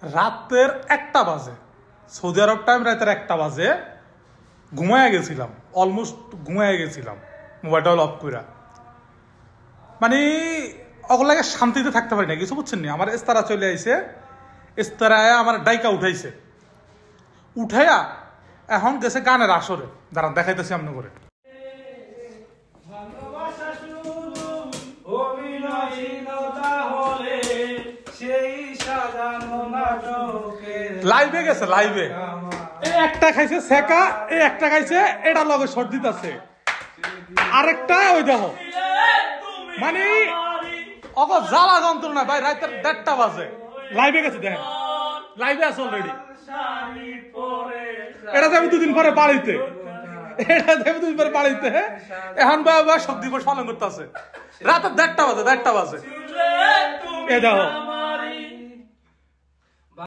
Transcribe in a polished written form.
রাতের 1টা বাজে, সৌদি আরব টাইম রাতের 1টা বাজে, ঘুমায় গেছিলাম, অলমোস্ট ঘুমায় গেছিলাম মোবাইলটা অফ করে। মানে ওগুলাকে শান্তিতে থাকতে পারি না কিছু, বুঝছেন নি? আমার ইস্তারা চলে আইছে, ইস্তারায় আমার ডাইকা উঠাইছে, উঠাইয়া এখন গেছে গানের আসরে। দাঁড়ান দেখাইতেছি আপনি করে। লাইভে গেছে, লাইভে একটা খাইছে সেকা, একটা খাইছে এটা লগে সর্দিত আছে, আরেকটা ওই দেখো। মানে অগ জ্বালা যন্ত্রণা ভাই। রাতের 1:30 বাজে লাইভে গেছে, দেখেন লাইভে আছে অলরেডি। এটা যাবে 2 দিন পরে বাড়িতে, এটা যাবে 2 দিন পরে বাড়িতে। এখন বাবা শোক দিবস পালন করতে আছে রাতের 1:30 বাজে, 1:30 বাজে। এ দেখো